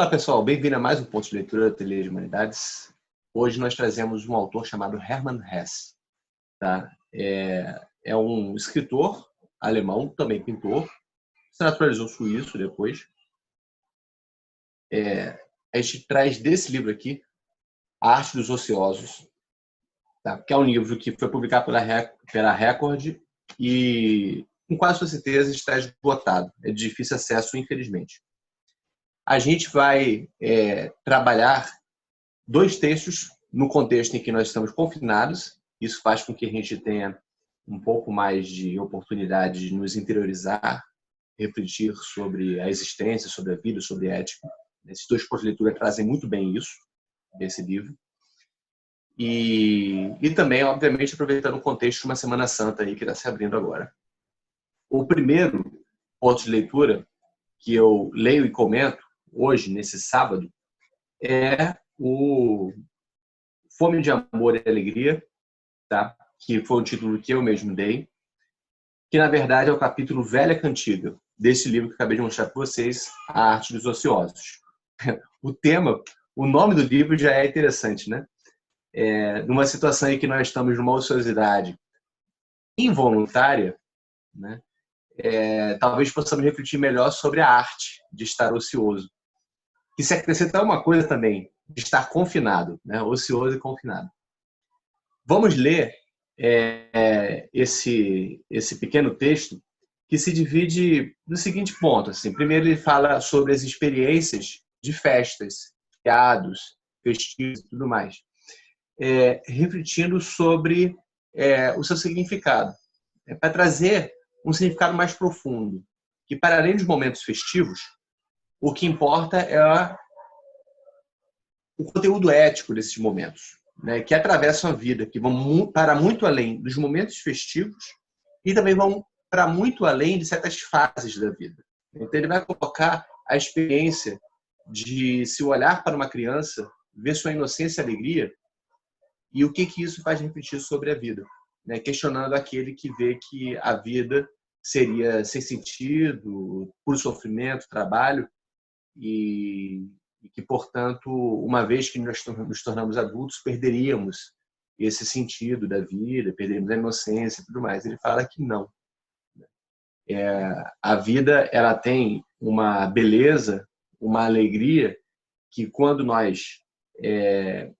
Fala pessoal, bem-vindo a mais um ponto de leitura da Ateliê de Humanidades. Hoje nós trazemos um autor chamado Hermann Hesse. Tá? É um escritor alemão, também pintor, se naturalizou suíço depois. A gente traz desse livro aqui, A Arte dos Ociosos, tá? Que é um livro que foi publicado pela Record e, com quase toda certeza, está esgotado. É de difícil acesso, infelizmente. A gente vai trabalhar dois textos no contexto em que nós estamos confinados. Isso faz com que a gente tenha um pouco mais de oportunidade de nos interiorizar, refletir sobre a existência, sobre a vida, sobre a ética. Esses dois pontos de leitura trazem muito bem isso, desse livro. E também, obviamente, aproveitando o contexto de uma Semana Santa aí que está se abrindo agora. O primeiro ponto de leitura que eu leio e comento hoje, nesse sábado, é o Fome de Amor e Alegria, tá? Que foi o título que eu mesmo dei, que na verdade é o capítulo Velha Cantiga, desse livro que eu acabei de mostrar para vocês, A Arte dos Ociosos. O nome do livro já é interessante, né? Numa situação em que nós estamos numa ociosidade involuntária, né? Talvez possamos refletir melhor sobre a arte de estar ocioso, que se acrescenta uma coisa também, de estar confinado, né? Ocioso e confinado. Vamos ler esse pequeno texto que se divide no seguinte ponto. Assim. Primeiro ele fala sobre as experiências de festas, feriados, festivos e tudo mais, refletindo sobre o seu significado, para trazer um significado mais profundo, que para além dos momentos festivos, o que importa é o conteúdo ético desses momentos, né, que atravessam a vida, que vão para muito além dos momentos festivos e também vão para muito além de certas fases da vida. Então, ele vai colocar a experiência de se olhar para uma criança, ver sua inocência e alegria, e o que isso faz refletir sobre a vida, né, questionando aquele que vê que a vida seria sem sentido, puro sofrimento, trabalho, e que, portanto, uma vez que nós nos tornamos adultos, perderíamos esse sentido da vida, perderíamos a inocência e tudo mais. Ele fala que não. A vida ela tem uma beleza, uma alegria, que quando nós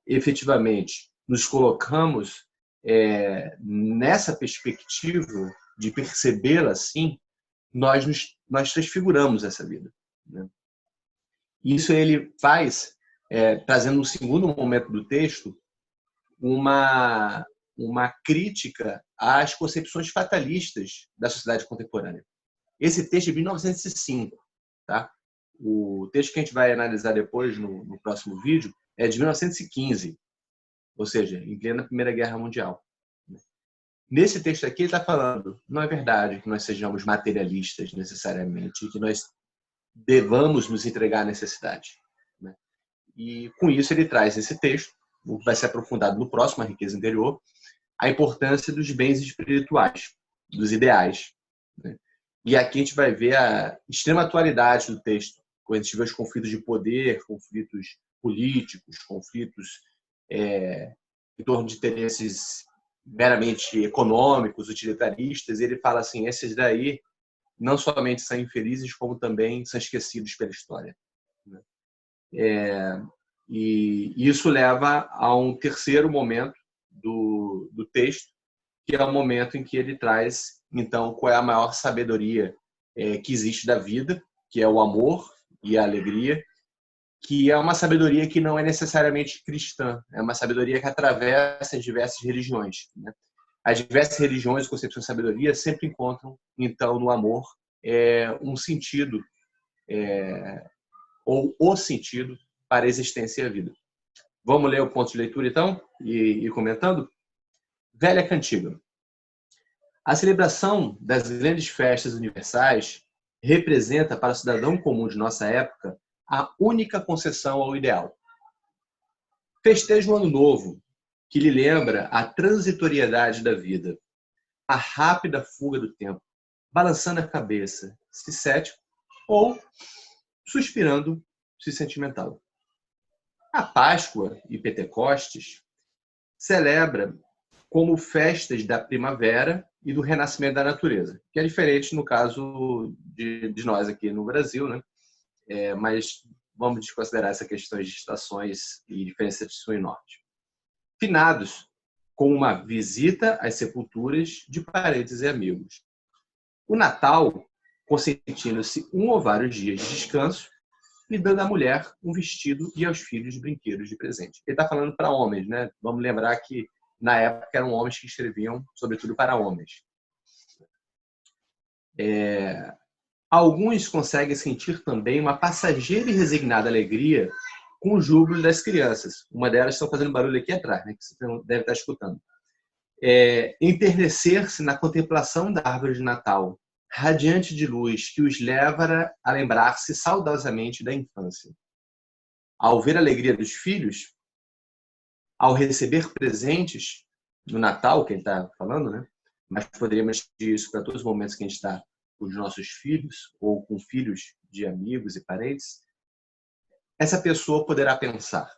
efetivamente nos colocamos nessa perspectiva de percebê-la assim, nós transfiguramos essa vida, né? Isso ele faz, trazendo no segundo momento do texto, uma crítica às concepções fatalistas da sociedade contemporânea. Esse texto é de 1905. Tá? O texto que a gente vai analisar depois, no próximo vídeo, é de 1915, ou seja, em plena Primeira Guerra Mundial. Nesse texto aqui, ele está falando, não é verdade que nós sejamos materialistas necessariamente, que nós devamos nos entregar à necessidade. Né? E com isso ele traz esse texto, o que vai ser aprofundado no próximo, A Riqueza Interior, a importância dos bens espirituais, dos ideais. Né? E aqui a gente vai ver a extrema atualidade do texto, quando a gente vê os conflitos de poder, conflitos políticos, conflitos em torno de interesses meramente econômicos, utilitaristas. Ele fala assim, esses daí não somente são infelizes, como também são esquecidos pela história. E isso leva a um terceiro momento do texto, que é o momento em que ele traz, então, qual é a maior sabedoria que existe da vida, que é o amor e a alegria, que é uma sabedoria que não é necessariamente cristã, é uma sabedoria que atravessa as diversas religiões. Né? As diversas religiões e concepções de sabedoria sempre encontram, então, no amor, um sentido, ou o sentido para a existência e a vida. Vamos ler o ponto de leitura, então, e comentando? Velha Cantiga. A celebração das grandes festas universais representa para o cidadão comum de nossa época a única concessão ao ideal. Festeja o Ano Novo, que lhe lembra a transitoriedade da vida, a rápida fuga do tempo, balançando a cabeça, se cético ou suspirando e sentimental. A Páscoa e Pentecostes celebra como festas da primavera e do renascimento da natureza, que é diferente no caso de nós aqui no Brasil, né? Mas vamos desconsiderar essa questão de estações e diferença de sul e norte. Finados, com uma visita às sepulturas de parentes e amigos. O Natal, consentindo-se um ou vários dias de descanso e dando à mulher um vestido e aos filhos brinquedos de presente. Ele está falando para homens, né? Vamos lembrar que na época eram homens que escreviam, sobretudo para homens. Alguns conseguem sentir também uma passageira e resignada alegria com o júbilo das crianças. Uma delas está fazendo barulho aqui atrás, né, que você deve estar escutando. Enternecer-se na contemplação da árvore de Natal, radiante de luz, que os leva a lembrar-se saudosamente da infância. Ao ver a alegria dos filhos, ao receber presentes no Natal, que ele está falando, né? Mas poderíamos dizer isso para todos os momentos que a gente está com os nossos filhos ou com filhos de amigos e parentes, essa pessoa poderá pensar: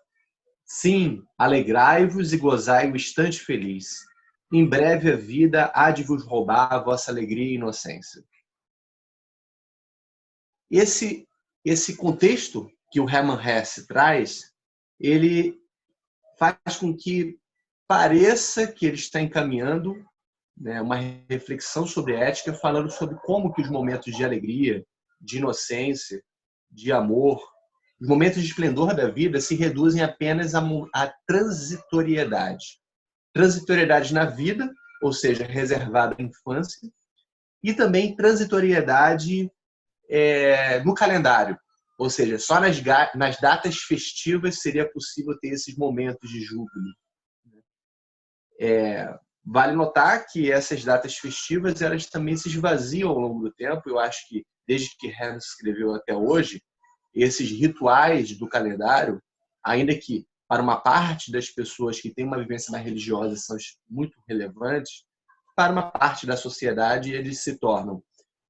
sim, alegrai-vos e gozai o instante feliz. Em breve a vida há de vos roubar a vossa alegria e inocência. Esse contexto que o Hermann Hesse traz, ele faz com que pareça que ele está encaminhando, né, uma reflexão sobre ética, falando sobre como que os momentos de alegria, de inocência, de amor, os momentos de esplendor da vida se reduzem apenas à transitoriedade. Transitoriedade na vida, ou seja, reservada à infância, e também transitoriedade no calendário, ou seja, só nas datas festivas seria possível ter esses momentos de júbilo. Vale notar que essas datas festivas elas também se esvaziam ao longo do tempo. Eu acho que desde que Hermann escreveu até hoje, esses rituais do calendário, ainda que para uma parte das pessoas que têm uma vivência mais religiosa são muito relevantes, para uma parte da sociedade eles se tornam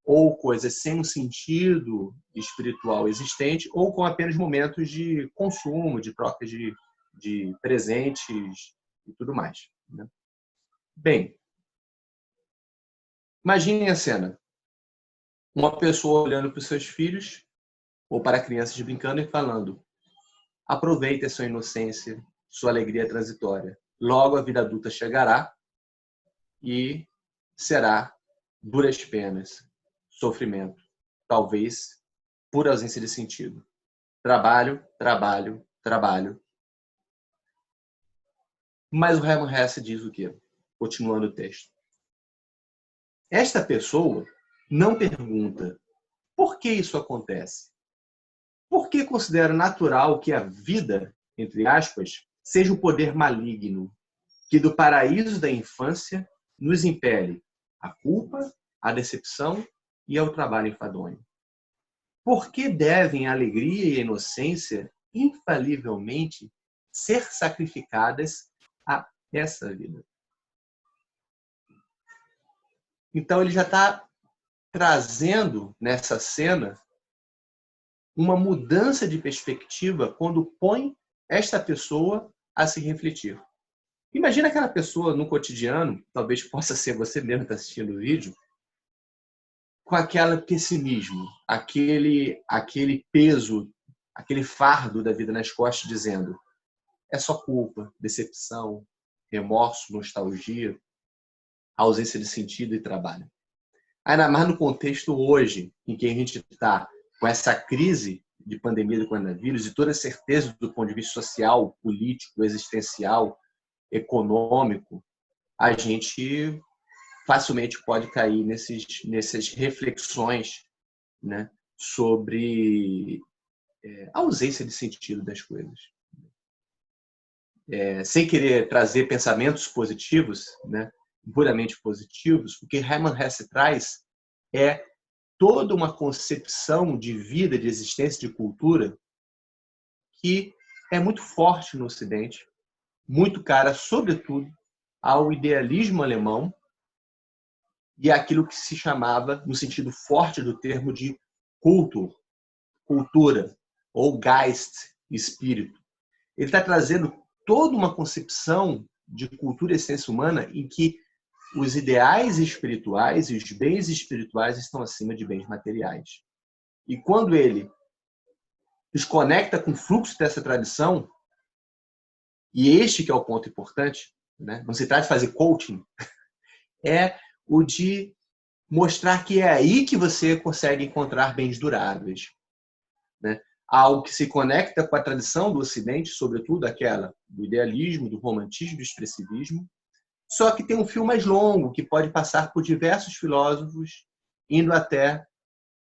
ou coisas sem um sentido espiritual existente, ou com apenas momentos de consumo, de troca de presentes e tudo mais, né? Bem, imaginem a cena. Uma pessoa olhando para os seus filhos ou para crianças brincando e falando: aproveite a sua inocência, sua alegria transitória. Logo a vida adulta chegará e será duras penas, sofrimento, talvez por ausência de sentido. Trabalho, trabalho, trabalho. Mas o Hermann Hesse diz o quê? Continuando o texto. Esta pessoa não pergunta por que isso acontece. Por que considera natural que a vida, entre aspas, seja um poder maligno, que do paraíso da infância nos impele a culpa, a decepção e ao trabalho enfadonho? Por que devem a alegria e a inocência infalivelmente ser sacrificadas a essa vida? Então ele já está trazendo nessa cena uma mudança de perspectiva quando põe esta pessoa a se refletir. Imagina aquela pessoa no cotidiano, talvez possa ser você mesmo que está assistindo o vídeo, com aquele pessimismo, aquele peso, aquele fardo da vida nas costas, dizendo: é só culpa, decepção, remorso, nostalgia, ausência de sentido e trabalho. Ainda mais no contexto hoje, em que a gente está com essa crise de pandemia do coronavírus e toda a certeza do ponto de vista social, político, existencial, econômico, a gente facilmente pode cair nessas reflexões, né, sobre a ausência de sentido das coisas. Sem querer trazer pensamentos positivos, né, puramente positivos, o que Hermann Hesse traz é toda uma concepção de vida, de existência, de cultura que é muito forte no Ocidente, muito cara, sobretudo, ao idealismo alemão e àquilo que se chamava, no sentido forte do termo, de cultura, ou Geist, espírito. Ele está trazendo toda uma concepção de cultura e essência humana em que os ideais espirituais e os bens espirituais estão acima de bens materiais. E quando ele desconecta com o fluxo dessa tradição, e este que é o ponto importante, né? Não se trata de fazer coaching, é o de mostrar que é aí que você consegue encontrar bens duráveis, né? Algo que se conecta com a tradição do Ocidente, sobretudo aquela do idealismo, do romantismo, do expressivismo, só que tem um fio mais longo, que pode passar por diversos filósofos, indo até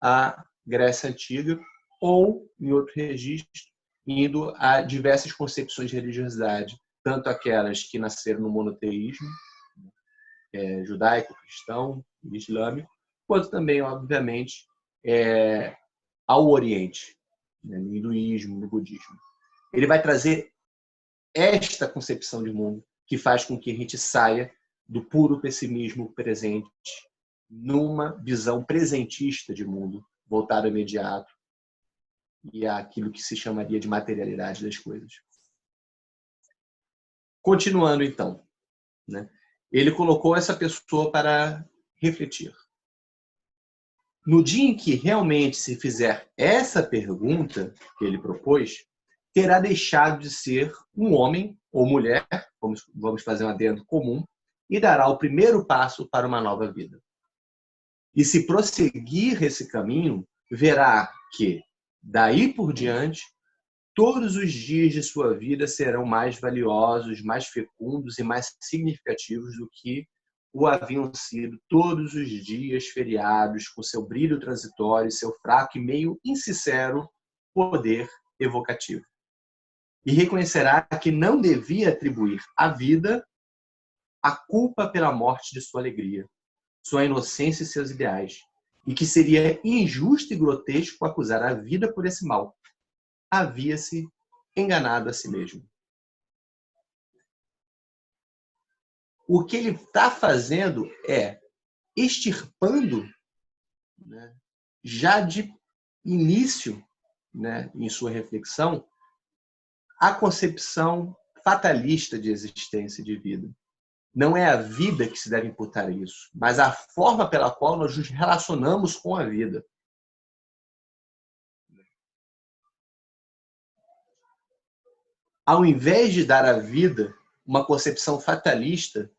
a Grécia Antiga, ou, em outro registro, indo a diversas concepções de religiosidade, tanto aquelas que nasceram no monoteísmo, judaico, cristão, islâmico, quanto também, obviamente, ao Oriente, né, no hinduísmo, no budismo. Ele vai trazer esta concepção de mundo que faz com que a gente saia do puro pessimismo presente numa visão presentista de mundo, voltado ao imediato e àquilo que se chamaria de materialidade das coisas. Continuando, então, né? Ele colocou essa pessoa para refletir. No dia em que realmente se fizer essa pergunta que ele propôs, terá deixado de ser um homem ou mulher, vamos fazer um adendo comum, e dará o primeiro passo para uma nova vida. E se prosseguir esse caminho, verá que, daí por diante, todos os dias de sua vida serão mais valiosos, mais fecundos e mais significativos do que o haviam sido todos os dias feriados, com seu brilho transitório, seu fraco e meio insincero poder evocativo. E reconhecerá que não devia atribuir à vida a culpa pela morte de sua alegria, sua inocência e seus ideais, e que seria injusto e grotesco acusar a vida por esse mal. Havia-se enganado a si mesmo. O que ele está fazendo é extirpando, né, já de início, né, em sua reflexão, a concepção fatalista de existência e de vida. Não é a vida que se deve imputar a isso, mas a forma pela qual nós nos relacionamos com a vida. Ao invés de dar à vida uma concepção fatalista,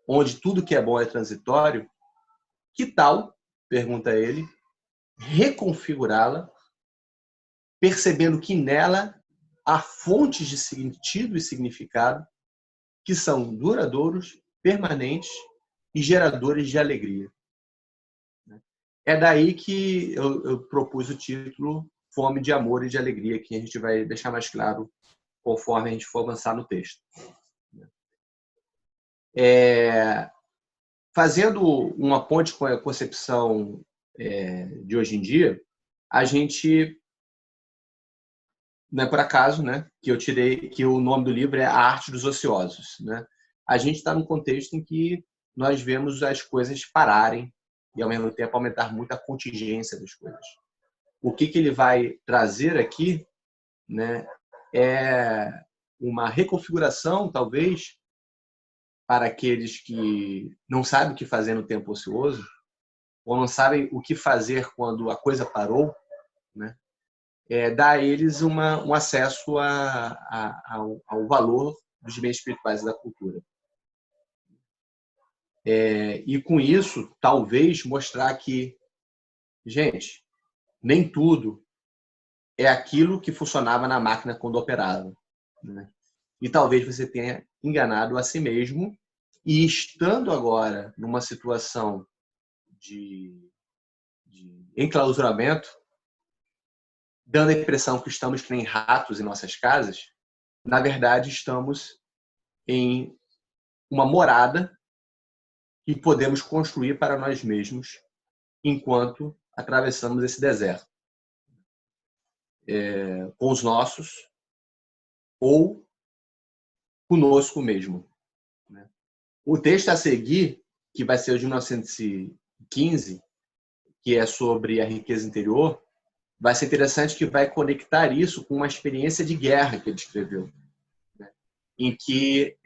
onde tudo que é bom é transitório, que tal, pergunta ele, reconfigurá-la, percebendo que nela há fontes de sentido e significado que são duradouros, permanentes e geradores de alegria. É daí que eu propus o título Fome de Amor e de Alegria, que a gente vai deixar mais claro conforme a gente for avançar no texto. Fazendo uma ponte com a concepção de hoje em dia, a gente, não é por acaso, né, que eu tirei que o nome do livro é A Arte dos Ociosos, né? A gente está num contexto em que nós vemos as coisas pararem e, ao mesmo tempo, aumentar muito a contingência das coisas. O que ele vai trazer aqui, né, é uma reconfiguração, talvez, para aqueles que não sabem o que fazer no tempo ocioso, ou não sabem o que fazer quando a coisa parou, né? Dá a eles um acesso ao valor dos bens espirituais da cultura. E com isso, talvez mostrar que, gente, nem tudo é aquilo que funcionava na máquina quando operava, né? E talvez você tenha enganado a si mesmo e, estando agora numa situação de enclausuramento, dando a impressão que estamos que nem ratos em nossas casas, na verdade estamos em uma morada que podemos construir para nós mesmos enquanto atravessamos esse deserto, com os nossos ou conosco mesmo. O texto a seguir, que vai ser o de 1915, que é sobre a riqueza interior, vai ser interessante que vai conectar isso com uma experiência de guerra que ele escreveu, né? Em que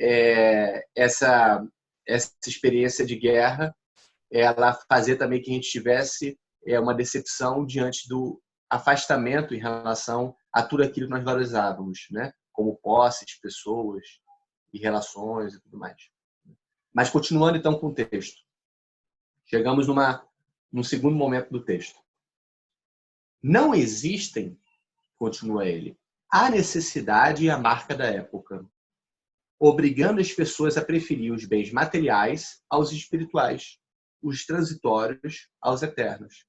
essa experiência de guerra ela fazia também que a gente tivesse uma decepção diante do afastamento em relação a tudo aquilo que nós valorizávamos, né? Como posses, pessoas e relações e tudo mais. Mas continuando então com o texto, chegamos num segundo momento do texto. Não existem, continua ele, a necessidade e a marca da época, obrigando as pessoas a preferir os bens materiais aos espirituais, os transitórios aos eternos.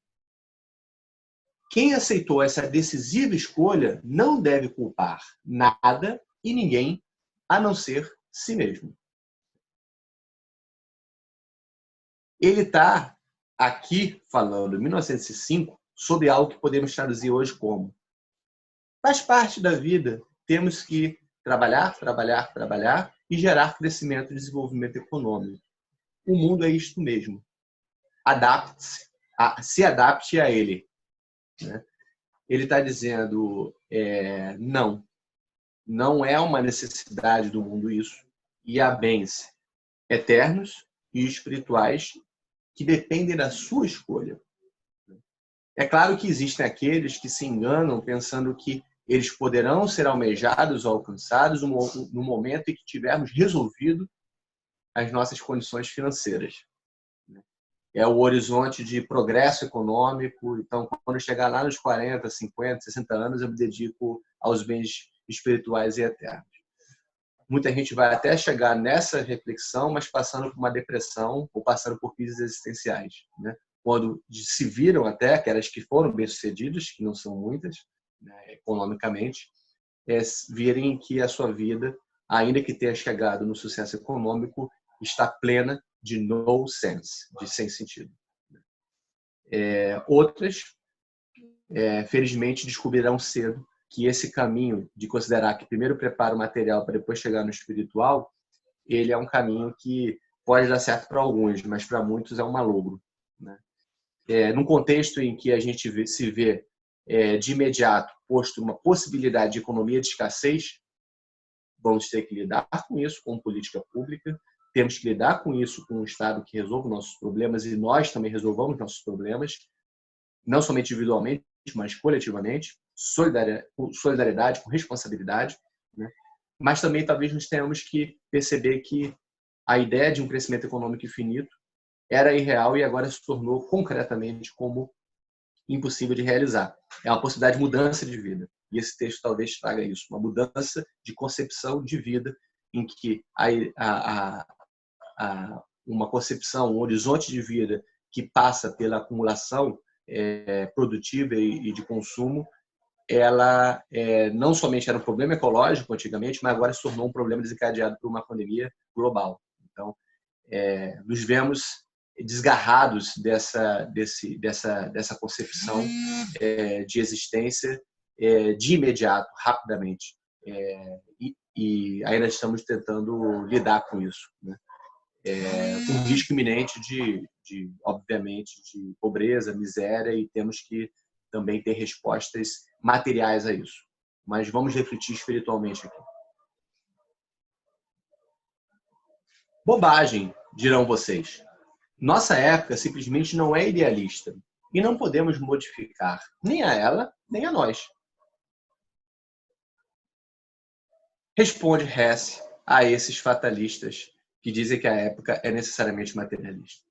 Quem aceitou essa decisiva escolha não deve culpar nada e ninguém, a não ser si mesmo. Ele está aqui falando, em 1905, sobre algo que podemos traduzir hoje como: faz parte da vida, temos que trabalhar, trabalhar, trabalhar e gerar crescimento e desenvolvimento econômico. O mundo é isto mesmo. Adapte-se, se adapte a ele, né? Ele está dizendo, não é uma necessidade do mundo isso, e há bens eternos e espirituais que dependem da sua escolha. É claro que existem aqueles que se enganam pensando que eles poderão ser almejados ou alcançados no momento em que tivermos resolvido as nossas condições financeiras. É o horizonte de progresso econômico. Então, quando eu chegar lá nos 40, 50, 60 anos, eu me dedico aos bens espirituais e eternos. Muita gente vai até chegar nessa reflexão, mas passando por uma depressão ou passando por crises existenciais, né? Quando se viram até, aquelas que foram bem-sucedidas, que não são muitas, né, economicamente, virem que a sua vida, ainda que tenha chegado no sucesso econômico, está plena de no sense, de sem sentido. Outras, felizmente, descobrirão cedo que esse caminho de considerar que primeiro prepara o material para depois chegar no espiritual, ele é um caminho que pode dar certo para alguns, mas para muitos é um malogro, né? Num contexto em que a gente se vê de imediato posto uma possibilidade de economia de escassez, vamos ter que lidar com isso com política pública, temos que lidar com isso com um Estado que resolva nossos problemas e nós também resolvamos nossos problemas, não somente individualmente, mas coletivamente, solidariedade, com responsabilidade, né? Mas também talvez nós tenhamos que perceber que a ideia de um crescimento econômico infinito era irreal e agora se tornou concretamente como impossível de realizar. É uma possibilidade de mudança de vida. E esse texto talvez traga isso, uma mudança de concepção de vida em que uma concepção, um horizonte de vida que passa pela acumulação produtiva e de consumo, ela não somente era um problema ecológico antigamente, mas agora se tornou um problema desencadeado por uma pandemia global. Então, nos vemos desgarrados dessa concepção de existência de imediato, rapidamente. E ainda estamos tentando lidar com isso, né? Um risco iminente obviamente, de pobreza, miséria, e temos que também ter respostas materiais a isso. Mas vamos refletir espiritualmente aqui. Bobagem, dirão vocês. Nossa época simplesmente não é idealista e não podemos modificar nem a ela, nem a nós. Responde Hesse a esses fatalistas que dizem que a época é necessariamente materialista.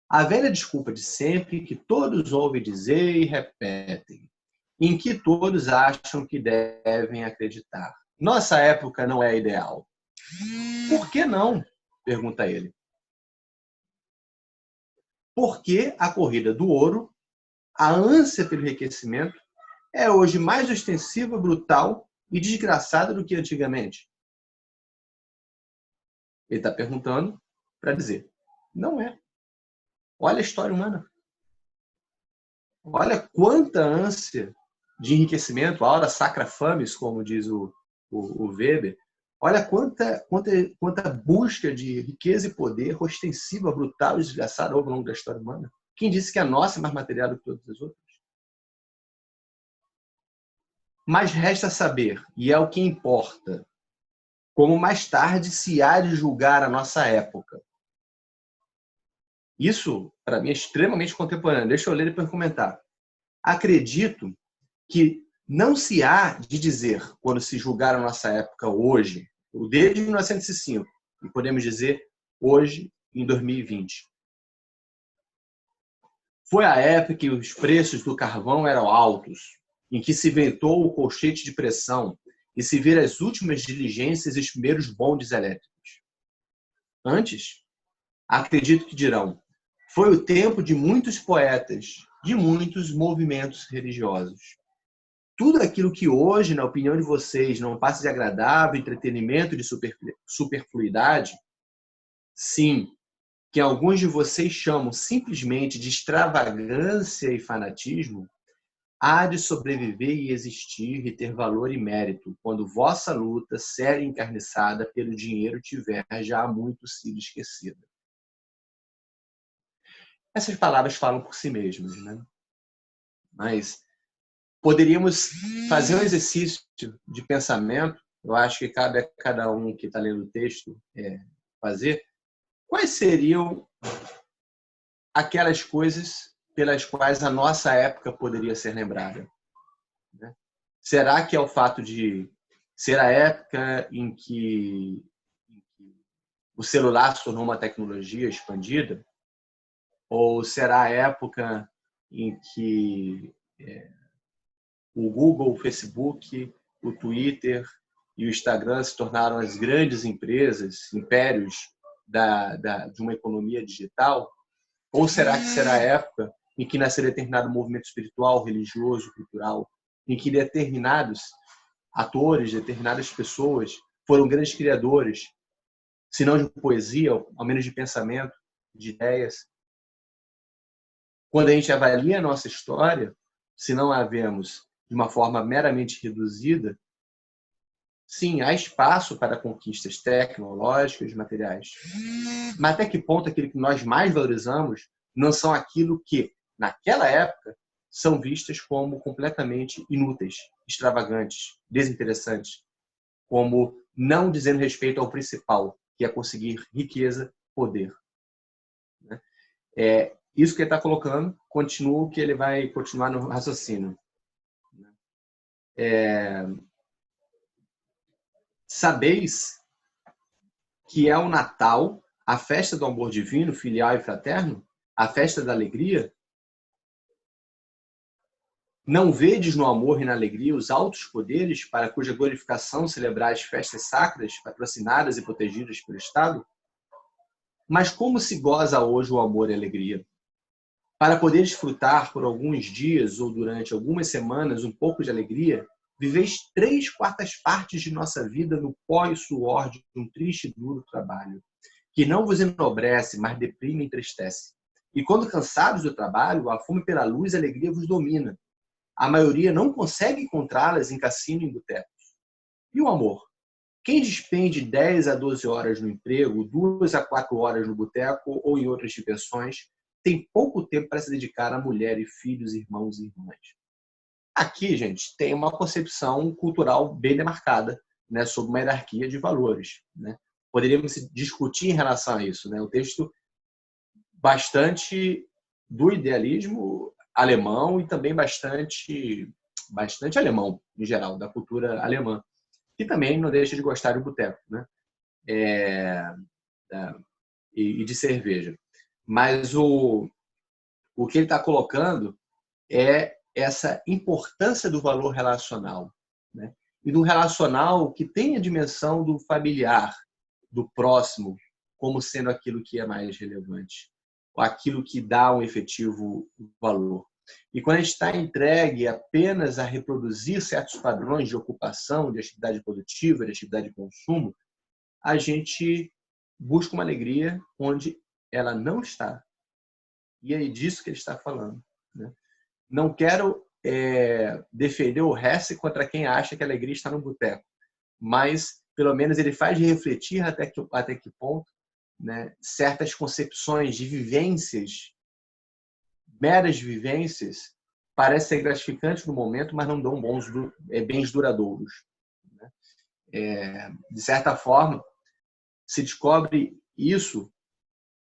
A velha desculpa de sempre que todos ouvem dizer e repetem, em que todos acham que devem acreditar. Nossa época não é ideal. Por que não? Pergunta ele. Porque a corrida do ouro, a ânsia pelo enriquecimento, é hoje mais ostensiva, brutal e desgraçada do que antigamente. Ele está perguntando para dizer, não é. Olha a história humana. Olha quanta ânsia de enriquecimento, a hora sacra fames, como diz o Weber. Olha quanta busca de riqueza e poder ostensiva, brutal e desgraçada ao longo da história humana. Quem disse que a nossa é mais material do que todas as outras? Mas resta saber, e é o que importa, como mais tarde se há de julgar a nossa época. Isso, para mim, é extremamente contemporâneo. Deixa eu ler e depois comentar. Acredito que não se há de dizer, quando se julgar a nossa época hoje, desde 1905, e podemos dizer hoje, em 2020. Foi a época que os preços do carvão eram altos, em que se inventou o colchete de pressão e se viram as últimas diligências e os primeiros bondes elétricos. Antes, acredito que dirão, foi o tempo de muitos poetas, de muitos movimentos religiosos. Tudo aquilo que hoje, na opinião de vocês, não passa de agradável entretenimento de superfluidade, sim, que alguns de vocês chamam simplesmente de extravagância e fanatismo, há de sobreviver e existir e ter valor e mérito, quando vossa luta, séria e encarniçada pelo dinheiro tiver já há muito sido esquecida. Essas palavras falam por si mesmas, né? Mas poderíamos fazer um exercício de pensamento, eu acho que cabe a cada um que está lendo o texto fazer, quais seriam aquelas coisas pelas quais a nossa época poderia ser lembrada? Né? Será que é o fato de ser a época em que o celular se tornou uma tecnologia expandida? Ou será a época em que o Google, o Facebook, o Twitter e o Instagram se tornaram as grandes empresas, impérios de uma economia digital? Ou será que será a época em que nasceu determinado movimento espiritual, religioso, cultural, em que determinados atores, determinadas pessoas foram grandes criadores, se não de poesia, ao menos de pensamento, de ideias? Quando a gente avalia a nossa história, se não a vemos de uma forma meramente reduzida, sim, há espaço para conquistas tecnológicas, materiais. Mas até que ponto aquilo que nós mais valorizamos não são aquilo que, naquela época, são vistas como completamente inúteis, extravagantes, desinteressantes, como não dizendo respeito ao principal, que é conseguir riqueza, poder. Isso que ele está colocando, continua que ele vai continuar no raciocínio. Sabeis que é o Natal, a festa do amor divino, filial e fraterno, a festa da alegria? Não vedes no amor e na alegria os altos poderes para cuja glorificação celebrais festas sacras, patrocinadas e protegidas pelo Estado? Mas como se goza hoje o amor e a alegria? Para poder desfrutar por alguns dias ou durante algumas semanas um pouco de alegria, viveis 3/4 de nossa vida no pó e suor de um triste e duro trabalho, que não vos enobrece, mas deprime e entristece. E quando cansados do trabalho, a fome pela luz e a alegria vos domina. A maioria não consegue encontrá-las em cassino e em botecos. E o amor? Quem despende 10 a 12 horas no emprego, 2 a 4 horas no boteco ou em outras diversões, tem pouco tempo para se dedicar a mulher e filhos, irmãos e irmãs. Aqui, gente, tem uma concepção cultural bem demarcada, né, sobre uma hierarquia de valores. Né? Poderíamos discutir em relação a isso. Né? O texto bastante do idealismo alemão e também bastante alemão, em geral, da cultura alemã, que também não deixa de gostar de boteco, né? E de cerveja. Mas o que ele está colocando é essa importância do valor relacional, né? E do relacional que tem a dimensão do familiar, do próximo, como sendo aquilo que é mais relevante, ou aquilo que dá um efetivo valor. E quando a gente está entregue apenas a reproduzir certos padrões de ocupação, de atividade produtiva, de atividade de consumo, a gente busca uma alegria onde ela não está. E é disso que ele está falando. Né? Não quero defender o Hesse contra quem acha que a alegria está no boteco, mas pelo menos ele faz refletir até que ponto, né, certas concepções de vivências, meras vivências, parecem ser gratificantes no momento, mas não dão bens duradouros. De certa forma, se descobre isso,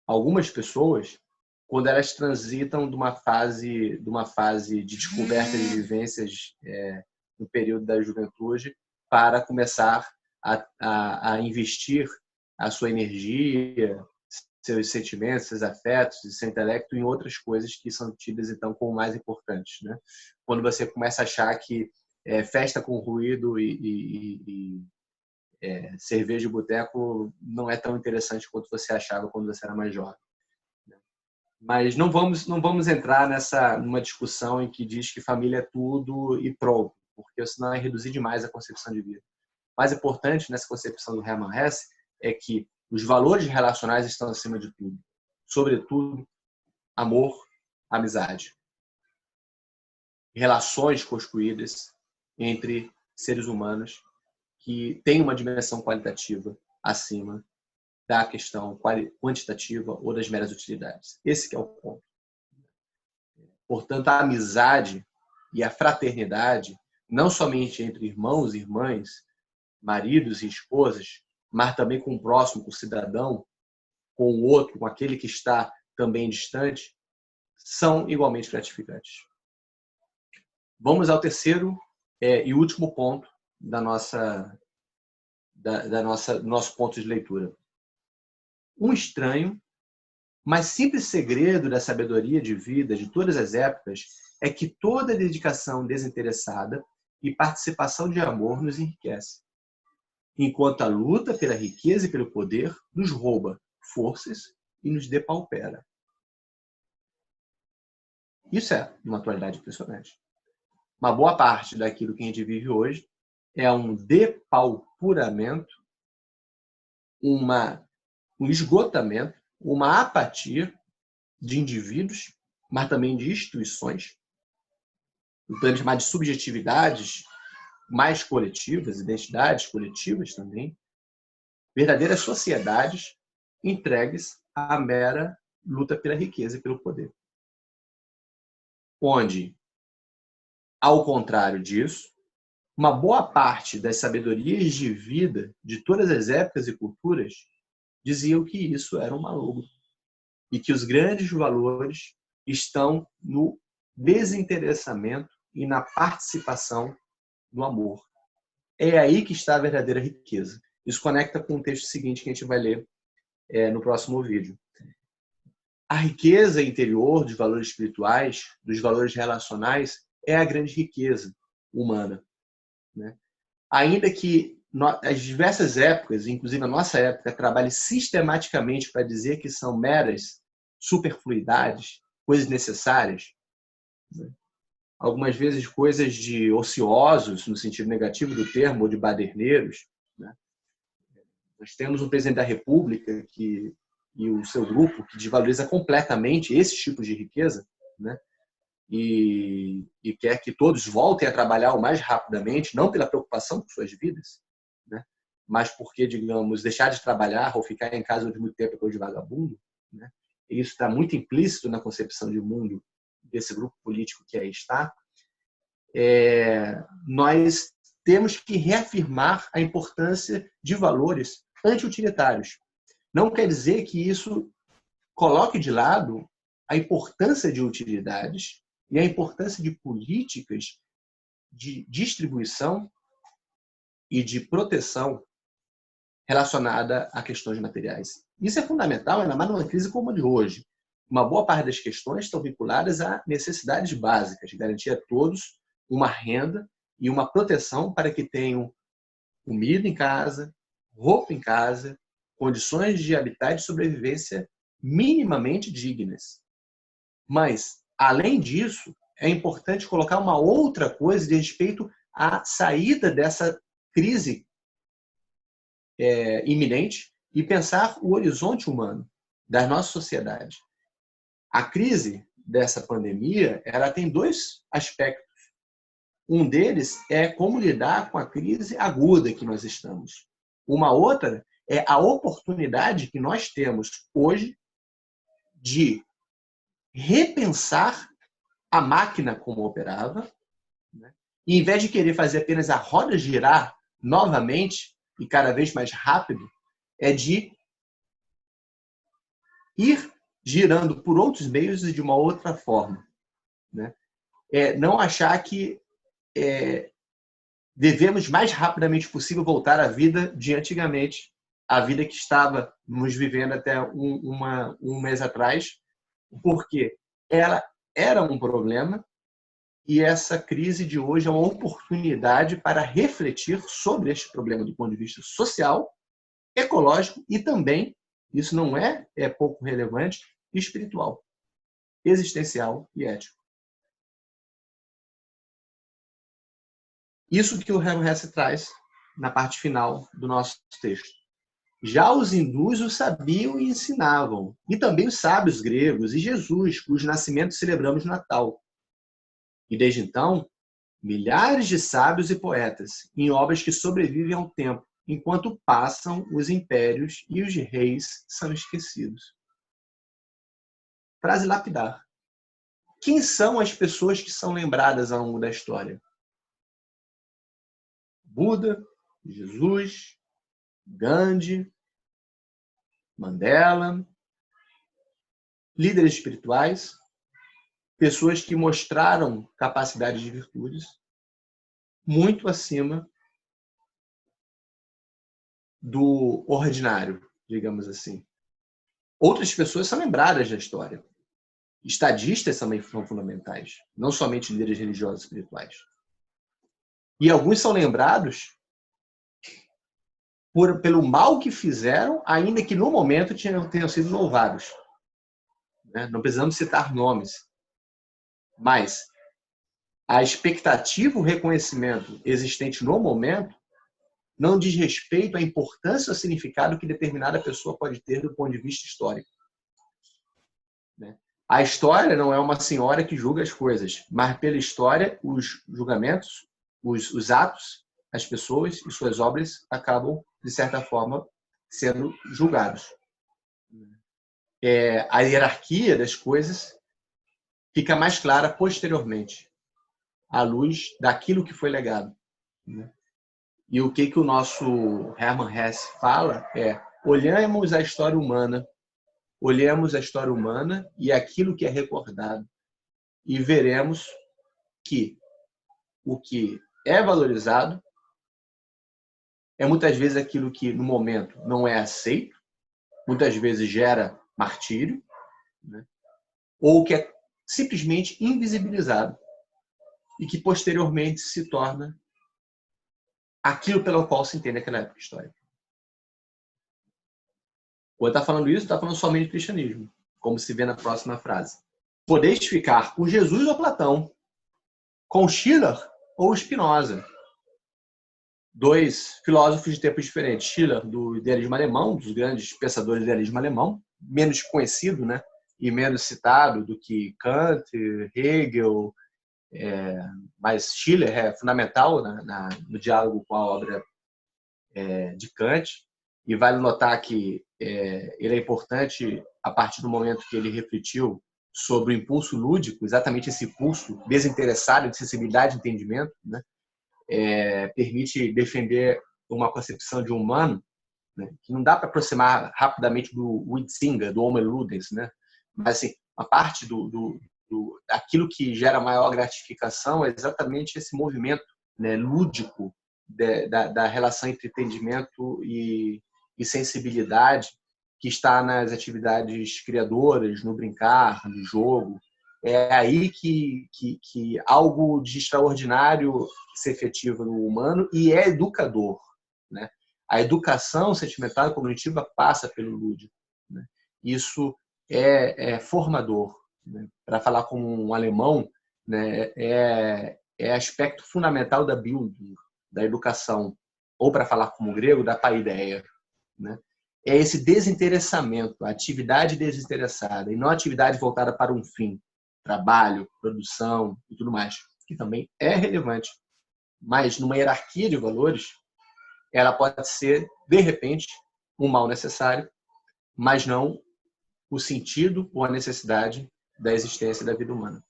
algumas pessoas, quando elas transitam de uma fase de descoberta de vivências no período da juventude para começar a investir a sua energia, seus sentimentos, seus afetos, seu intelecto em outras coisas que são tidas então como mais importantes, né? Quando você começa a achar que festa com ruído e cerveja de boteco não é tão interessante quanto você achava quando você era mais jovem. Mas não vamos entrar numa discussão em que diz que família é tudo e pronto, porque senão é reduzir demais a concepção de vida. O mais importante nessa concepção do Hermann Hesse é que os valores relacionais estão acima de tudo. Sobretudo, amor, amizade. Relações construídas entre seres humanos que têm uma dimensão qualitativa acima da questão quantitativa ou das meras utilidades. Esse que é o ponto. Portanto, a amizade e a fraternidade, não somente entre irmãos e irmãs, maridos e esposas, mas também com o próximo, com o cidadão, com o outro, com aquele que está também distante, são igualmente gratificantes. Vamos ao terceiro e último ponto do nosso ponto de leitura. Um estranho, mas simples segredo da sabedoria de vida de todas as épocas é que toda dedicação desinteressada e participação de amor nos enriquece, enquanto a luta pela riqueza e pelo poder nos rouba forças e nos depaupera. Isso é uma atualidade impressionante. Uma boa parte daquilo que a gente vive hoje é um depauperamento, um esgotamento, uma apatia de indivíduos, mas também de instituições. Podemos chamar de subjetividades mais coletivas, identidades coletivas também. Verdadeiras sociedades entregues à mera luta pela riqueza e pelo poder. Onde, ao contrário disso, uma boa parte das sabedorias de vida de todas as épocas e culturas diziam que isso era um malogro e que os grandes valores estão no desinteressamento e na participação no amor. É aí que está a verdadeira riqueza. Isso conecta com o texto seguinte que a gente vai ler no próximo vídeo. A riqueza interior dos valores espirituais, dos valores relacionais, é a grande riqueza humana, né? Ainda que as diversas épocas, inclusive a nossa época, trabalhe sistematicamente para dizer que são meras superfluidades, coisas necessárias, né? Algumas vezes coisas de ociosos, no sentido negativo do termo, ou de baderneiros, né? Nós temos um presidente da República e o seu grupo que desvaloriza completamente esses tipos de riqueza, né? E quer que todos voltem a trabalhar o mais rapidamente, não pela preocupação com suas vidas, né? Mas porque, digamos, deixar de trabalhar ou ficar em casa durante muito tempo é coisa de vagabundo, né? E isso está muito implícito na concepção de mundo desse grupo político que aí está. Nós temos que reafirmar a importância de valores anti-utilitários. Não quer dizer que isso coloque de lado a importância de utilidades e a importância de políticas de distribuição e de proteção relacionada a questões materiais. Isso é fundamental, ainda mais numa crise como a de hoje. Uma boa parte das questões estão vinculadas a necessidades básicas, garantir a todos uma renda e uma proteção para que tenham comida em casa, roupa em casa, condições de habitat e de sobrevivência minimamente dignas. Mas, além disso, é importante colocar uma outra coisa de respeito à saída dessa crise iminente e pensar o horizonte humano da nossa sociedade. A crise dessa pandemia, ela tem dois aspectos. Um deles é como lidar com a crise aguda que nós estamos. Uma outra é a oportunidade que nós temos hoje de repensar a máquina como operava, né? E, em vez de querer fazer apenas a roda girar novamente e cada vez mais rápido, é de ir girando por outros meios e de uma outra forma, né? Não achar que devemos mais rapidamente possível voltar à vida de antigamente, a vida que estávamos vivendo até um mês atrás, porque ela era um problema e essa crise de hoje é uma oportunidade para refletir sobre este problema do ponto de vista social, ecológico e também, isso não é pouco relevante, espiritual, existencial e ético. Isso que o Hermann Hesse traz na parte final do nosso texto. Já os hindus o sabiam e ensinavam, e também os sábios gregos e Jesus, cujo nascimento celebramos no Natal. E desde então, milhares de sábios e poetas em obras que sobrevivem ao tempo, enquanto passam os impérios e os reis são esquecidos. Frase lapidar. Quem são as pessoas que são lembradas ao longo da história? Buda, Jesus, Gandhi, Mandela, líderes espirituais, pessoas que mostraram capacidade de virtudes muito acima do ordinário, digamos assim. Outras pessoas são lembradas da história. Estadistas também são fundamentais, não somente líderes religiosos e espirituais. E alguns são lembrados pelo mal que fizeram, ainda que no momento tenham sido louvados. Não precisamos citar nomes, mas a expectativa, o reconhecimento existente no momento não diz respeito à importância ou significado que determinada pessoa pode ter do ponto de vista histórico. A história não é uma senhora que julga as coisas, mas pela história, os julgamentos, os atos, as pessoas e suas obras acabam, de certa forma, sendo julgados. A hierarquia das coisas fica mais clara posteriormente, à luz daquilo que foi legado. E o que o nosso Hermann Hesse fala olhemos a história humana, e aquilo que é recordado e veremos que o que é valorizado é muitas vezes aquilo que no momento não é aceito, muitas vezes gera martírio, ou que é simplesmente invisibilizado e que posteriormente se torna aquilo pelo qual se entende aquela época histórica. Quando está falando isso, está falando somente do cristianismo, como se vê na próxima frase. Podeis ficar com Jesus ou Platão, com Schiller ou Spinoza. Dois filósofos de tempos diferentes. Schiller, do idealismo alemão, dos grandes pensadores do idealismo alemão, menos conhecido, e menos citado do que Kant, Hegel, mas Schiller é fundamental no diálogo com a obra de Kant, e vale notar que ele é importante a partir do momento que ele refletiu sobre o impulso lúdico, exatamente esse impulso desinteressado de sensibilidade e entendimento, permite defender uma concepção de humano, que não dá para aproximar rapidamente do Huizinga, do Homo ludens, mas assim, a parte daquilo que gera maior gratificação é exatamente esse movimento lúdico da relação entre entendimento e sensibilidade que está nas atividades criadoras, no brincar, no jogo. É aí que algo de extraordinário se efetiva no humano e é educador. A educação sentimental e cognitiva passa pelo lúdico. Isso é formador. Para falar como um alemão, é aspecto fundamental da Bildung, da educação. Ou, para falar como grego, da paideia. É esse desinteressamento, a atividade desinteressada, e não a atividade voltada para um fim, trabalho, produção e tudo mais, que também é relevante. Mas, numa hierarquia de valores, ela pode ser, de repente, um mal necessário, mas não o sentido ou a necessidade da existência da vida humana.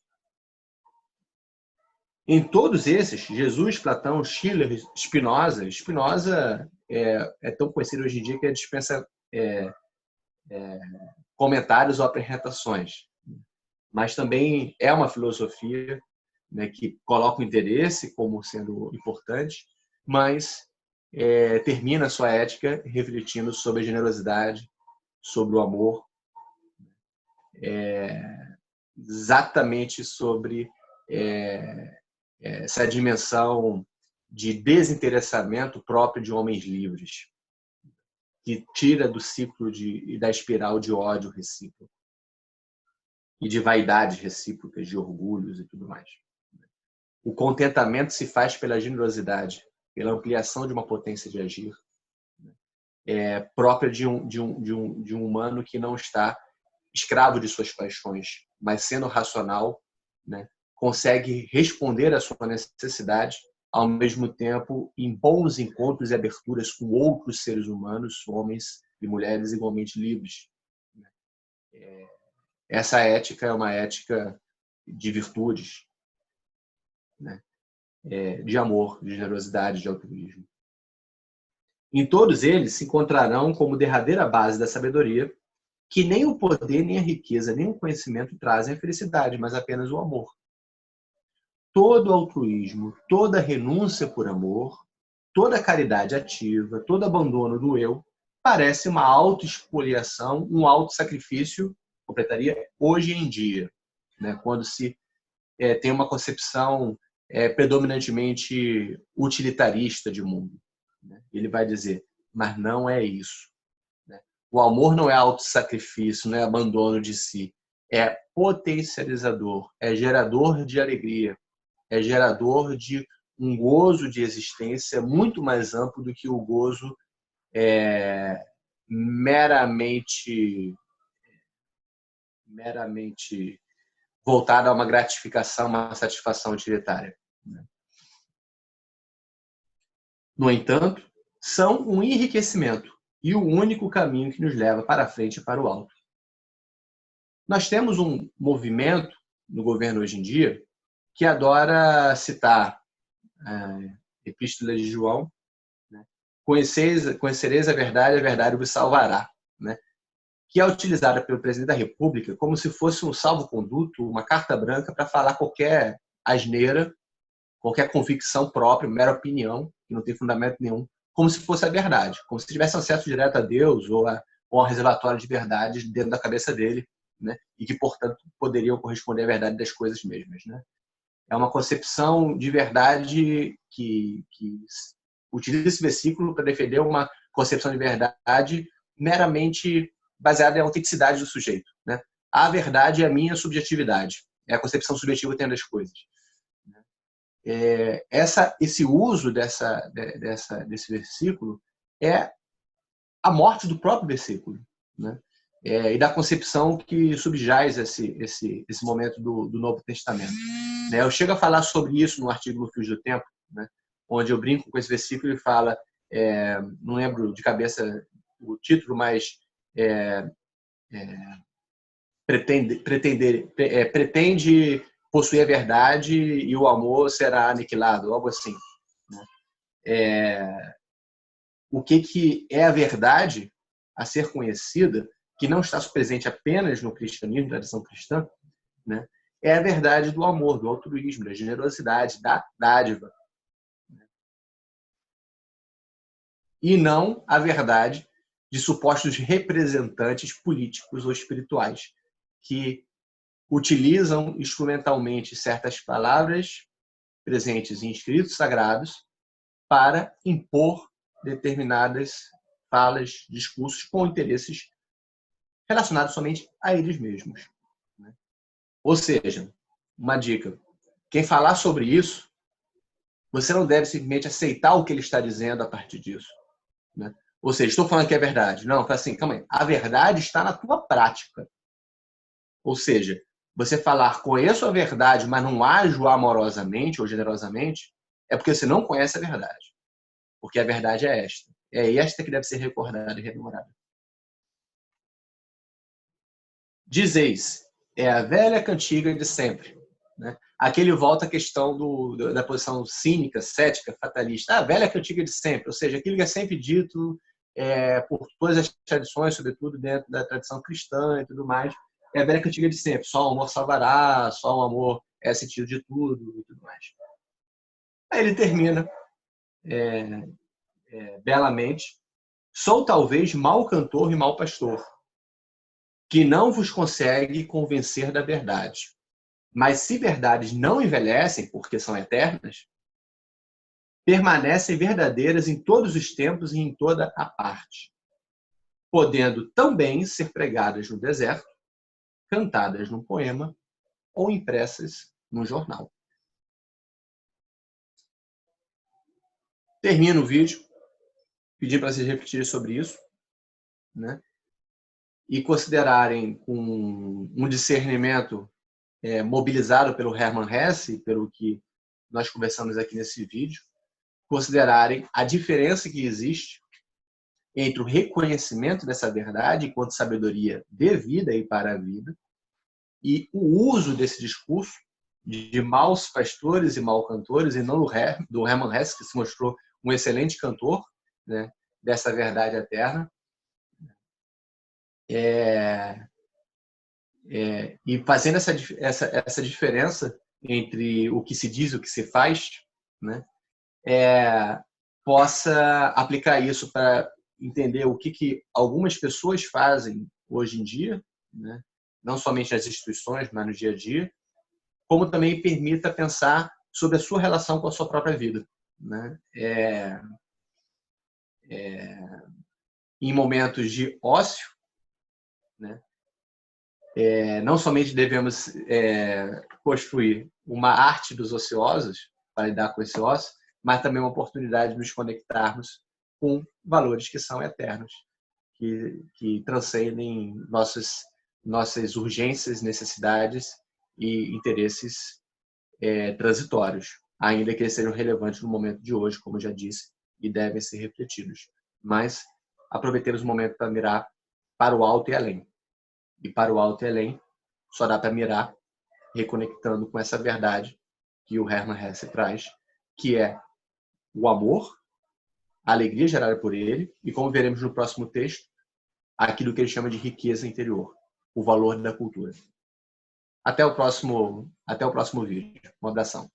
Em todos esses, Jesus, Platão, Schiller, Spinoza, Spinoza é tão conhecido hoje em dia que dispensa comentários ou apresentações, mas também é uma filosofia, né, que coloca o interesse como sendo importante, mas termina a sua ética refletindo sobre a generosidade, sobre o amor, exatamente sobre essa dimensão de desinteressamento próprio de homens livres, que tira do ciclo e da espiral de ódio recíproco e de vaidades recíprocas, de orgulhos e tudo mais. O contentamento se faz pela generosidade, pela ampliação de uma potência de agir, própria de um humano que não está escravo de suas paixões, mas sendo racional, né, consegue responder à sua necessidade, ao mesmo tempo em bons encontros e aberturas com outros seres humanos, homens e mulheres igualmente livres. Essa ética é uma ética de virtudes, né, de amor, de generosidade, de altruísmo. Em todos eles se encontrarão como derradeira base da sabedoria que nem o poder, nem a riqueza, nem o conhecimento trazem a felicidade, mas apenas o amor. Todo altruísmo, toda renúncia por amor, toda caridade ativa, todo abandono do eu, parece uma autoexpoliação, um autossacrifício, completaria hoje em dia, né? Quando se tem uma concepção predominantemente utilitarista de mundo, né? Ele vai dizer, mas não é isso. Né? O amor não é autossacrifício, não é abandono de si, é potencializador, é gerador de alegria, é gerador de um gozo de existência muito mais amplo do que o gozo meramente voltado a uma gratificação, uma satisfação utilitária. No entanto, são um enriquecimento e o único caminho que nos leva para a frente e para o alto. Nós temos um movimento no governo hoje em dia que adora citar a Epístola de João, né? Conhecereis a verdade vos salvará, né? Que é utilizada pelo presidente da República como se fosse um salvo-conduto, uma carta branca para falar qualquer asneira, qualquer convicção própria, mera opinião, que não tem fundamento nenhum, como se fosse a verdade, como se tivesse acesso direto a Deus ou a um reservatório de verdades dentro da cabeça dele, né? E que, portanto, poderiam corresponder à verdade das coisas mesmas, né? É uma concepção de verdade que utiliza esse versículo para defender uma concepção de verdade meramente baseada em autenticidade do sujeito, né? A verdade é a minha subjetividade, é a concepção subjetiva que eu tenho das coisas. Esse uso desse versículo é a morte do próprio versículo, né? E da concepção que subjaz esse momento do Novo Testamento. Eu chego a falar sobre isso no artigo no Fios do Tempo, né? Onde eu brinco com esse versículo e fala, não lembro de cabeça o título, mas pretende possuir a verdade e o amor será aniquilado, algo assim. Né? O que é a verdade a ser conhecida, que não está presente apenas no cristianismo, na tradição cristã, né? É a verdade do amor, do altruísmo, da generosidade, da dádiva. E não a verdade de supostos representantes políticos ou espirituais que utilizam instrumentalmente certas palavras presentes em escritos sagrados para impor determinadas falas, discursos com interesses relacionados somente a eles mesmos. Ou seja, uma dica, quem falar sobre isso, você não deve simplesmente aceitar o que ele está dizendo a partir disso. Né? Ou seja, estou falando que é verdade. Não, assim, calma aí. A verdade está na tua prática. Ou seja, você falar, conheço a verdade, mas não ajo amorosamente ou generosamente, é porque você não conhece a verdade. Porque a verdade é esta. É esta que deve ser recordada e rememorada. Dizeis, é a velha cantiga de sempre, né? Aqui ele volta à questão da posição cínica, cética, fatalista, a velha cantiga de sempre, ou seja, aquilo que é sempre dito por todas as tradições, sobretudo dentro da tradição cristã e tudo mais, é a velha cantiga de sempre, só o amor salvará, só o amor é sentido de tudo e tudo mais. Aí ele termina belamente: sou talvez mau cantor e mau pastor, que não vos consegue convencer da verdade. Mas se verdades não envelhecem, porque são eternas, permanecem verdadeiras em todos os tempos e em toda a parte, podendo também ser pregadas no deserto, cantadas num poema ou impressas num jornal. Termino o vídeo pedindo para vocês refletirem sobre isso, né? E considerarem com um discernimento mobilizado pelo Hermann Hesse, pelo que nós conversamos aqui nesse vídeo, considerarem a diferença que existe entre o reconhecimento dessa verdade enquanto sabedoria de vida e para a vida e o uso desse discurso de maus pastores e maus cantores, e não do Hermann Hesse, que se mostrou um excelente cantor, né, dessa verdade eterna. E fazendo essa diferença entre o que se diz e o que se faz, né, possa aplicar isso para entender o que algumas pessoas fazem hoje em dia, né, não somente nas instituições, mas no dia a dia, como também permita pensar sobre a sua relação com a sua própria vida, né? Em momentos de ócio, né? Não somente devemos construir uma arte dos ociosos para lidar com esse ócio, mas também uma oportunidade de nos conectarmos com valores que são eternos, que transcendem nossas urgências, necessidades e interesses transitórios, ainda que eles sejam relevantes no momento de hoje, como eu já disse, e devem ser refletidos. Mas aproveitemos o momento para mirar para o alto e além. E para o alto e além, só dá para mirar reconectando com essa verdade que o Hermann Hesse traz, que é o amor, a alegria gerada por ele, e como veremos no próximo texto, aquilo que ele chama de riqueza interior, o valor da cultura. Até o próximo vídeo. Um abração.